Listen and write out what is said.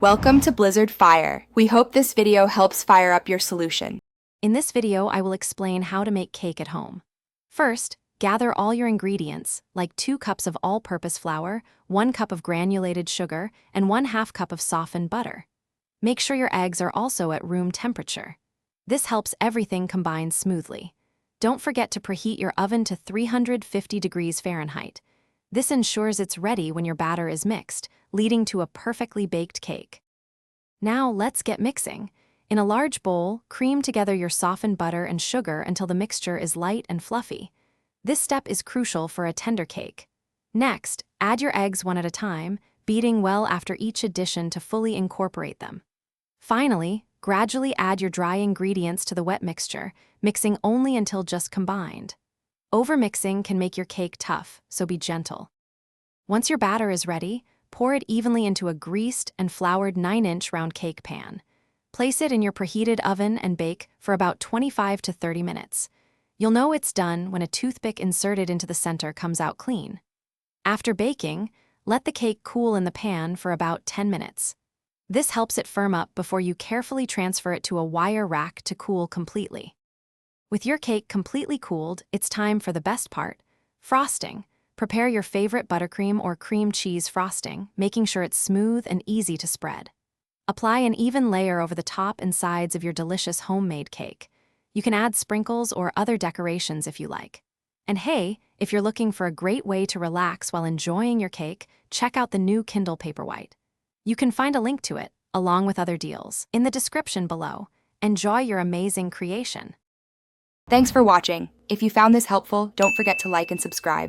Welcome to Blizzard Fire. We hope this video helps fire up your solution. In this video, I will explain how to make cake at home. First, gather all your ingredients, like 2 cups of all-purpose flour, 1 cup of granulated sugar, and 1/2 cup of softened butter. Make sure your eggs are also at room temperature. This helps everything combine smoothly. Don't forget to preheat your oven to 350 degrees Fahrenheit. This ensures it's ready when your batter is mixed, leading to a perfectly baked cake. Now let's get mixing. In a large bowl, cream together your softened butter and sugar until the mixture is light and fluffy. This step is crucial for a tender cake. Next, add your eggs one at a time, beating well after each addition to fully incorporate them. Finally, gradually add your dry ingredients to the wet mixture, mixing only until just combined. Overmixing can make your cake tough, so be gentle. Once your batter is ready, pour it evenly into a greased and floured 9-inch round cake pan. Place it in your preheated oven and bake for about 25 to 30 minutes. You'll know it's done when a toothpick inserted into the center comes out clean. After baking, let the cake cool in the pan for about 10 minutes. This helps it firm up before you carefully transfer it to a wire rack to cool completely. With your cake completely cooled, it's time for the best part, frosting. Prepare your favorite buttercream or cream cheese frosting, making sure it's smooth and easy to spread. Apply an even layer over the top and sides of your delicious homemade cake. You can add sprinkles or other decorations if you like. And hey, if you're looking for a great way to relax while enjoying your cake, check out the new Kindle Paperwhite. You can find a link to it, along with other deals, in the description below. Enjoy your amazing creation. Thanks for watching. If you found this helpful, don't forget to like and subscribe.